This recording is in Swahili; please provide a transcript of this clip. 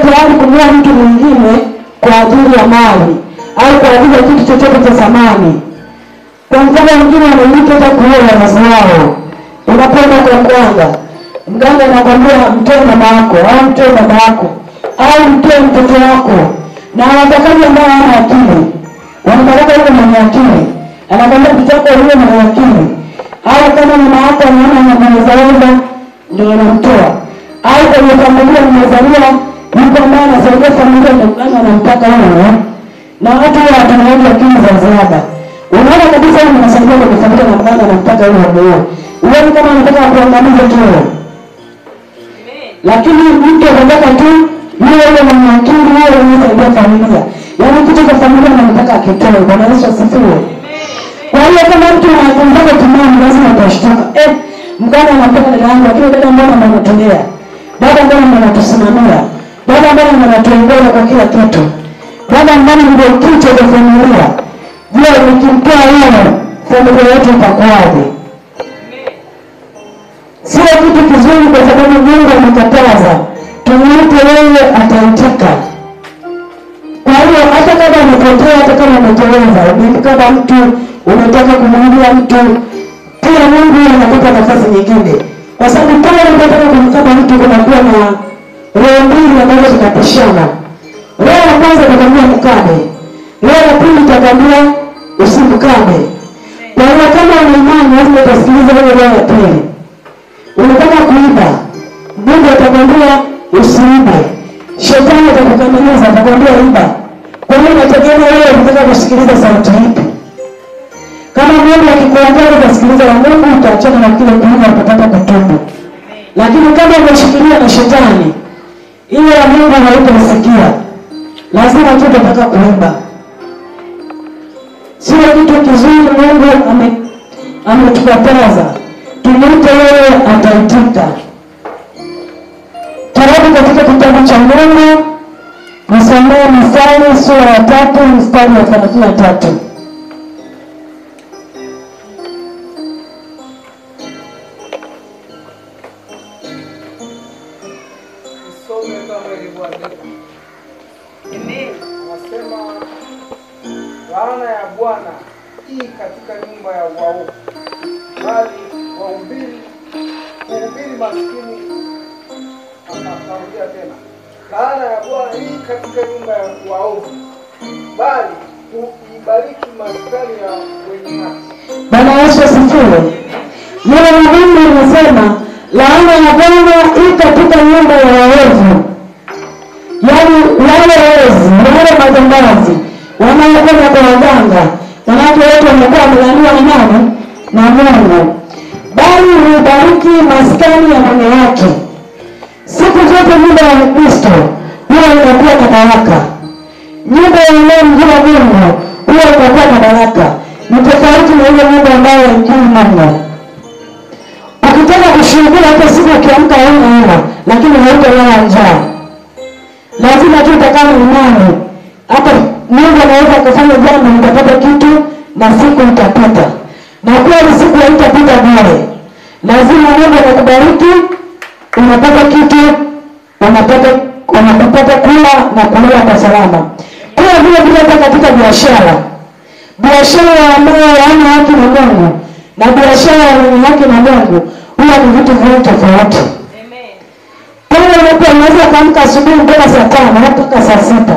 tayari kumua mtu mwingine kwa ajili ya mali au kwa ajili ya kitu chochote cha thamani. Kwa mfano wengine wanaita hata kuoa wazazi wao. Unapoenda kwa mganga anakuambia mtoe mama yako au mtoe baba yako au mtoe mtoto wako, na watakaji ambao wana akili wanataka yule mwenye akili anakwambia mtoto wako yule mwenye akili, au kama mama yako anaona anamweza ndio anamtoa, au kwenye familia mmezaliwa yuko ambaye anasaidia familia ndio mganga anampaka huyo, na watu wanatumia akili za ziada. Unaona kabisa ni mnasaidia kwa familia na mganga anampaka huyo. Uone kama anataka kuangamiza tu. Lakini mtu anataka tu yule mwenye akili yule anasaidia familia. Yaani kitu cha familia anataka akitoe. Bwana Yesu asifiwe. Kwa hiyo kama mtu anataka timani lazima atashtuka. Mganga anapenda dada yangu, lakini dada mbona anatolea? Dada mbona anatusimamia? Dada mbona anatuongoza kwa kila kitu? Dada mbona ndio kitu cha familia? Je, nikimtoa yeye familia yetu itakuwaje? Sio kitu kizuri kwa sababu Mungu amekataza. Tumwite yeye ataitika. Kwa hiyo hata kama umepotea, hata kama umeteleza, umemkaba mtu, unataka kumwambia mtu, pia Mungu anakupa nafasi nyingine. Kwa sababu pale unataka kumkaba mtu kunakuwa na roho mbili ambazo zinapishana. Roho ya kwanza itakwambia mkabe. Roho ya pili itakwambia usimkabe. Kwa hiyo kama una imani lazima utasikiliza ile roho ya pili. Unataka kuiba, Mungu atakwambia usiibe. Shetani atakukandamiza, atakwambia iba. Kwa hiyo inategemea wewe unataka kusikiliza sauti ipi. Kama Mungu akikuambia usikilize na Mungu, utaachana na kile kuiba utapata kutubu. Lakini kama umeshikilia na shetani, ile ya Mungu hautasikia. Lazima tu utataka kuiba. Sio kitu kizuri. Mungu ametukataza. Tumwite yeye ataitika. Turudi katika kitabu cha Mungu, nisomee Mithali sura ya 3 mstari wa 33. Nisome kama ilivyoandikwa. Amen. Nasema laana ya Bwana hii katika nyumba ya waovu, bali kuhubiri maskini. Akarudia tena, laana ya Bwana hii katika nyumba ya waovu, bali kuibariki maskani ya wenye haki. Bwana Yesu asifiwe. Yule Mungu anasema laana ya Bwana hii katika nyumba ya waovu. Yaani wale wezi, wale majambazi wanaokwenda kwa waganga, wanawake wote wamekuwa wamelaaniwa na nani? Na Mungu. Bali hubariki maskani ya mwenye wake. Siku zote nyumba ya Kristo huwa inakuwa na baraka. Nyumba ya inayomjua Mungu huwa inakuwa na baraka. Ni tofauti na ile nyumba ambayo haimjui Mungu. Ukitaka kushuhudia hata siku ukiamka hauna hela, lakini hautalala njaa. Lazima tu utakaa na imani. Hata Mungu anaweza kufanya jambo utapata kitu na siku itapita. Na kweli siku haitapita bure. Lazima Mungu anakubariki, unapata kitu, unapata kula na kulala kwa salama. Kwa vile hata katika biashara ambayo haina haki na Mungu na biashara yenye haki na Mungu huwa ni vitu viwili tofauti. Amen. Kwa hiyo unaweza kuamka asubuhi mpaka saa 5 mpaka saa 6.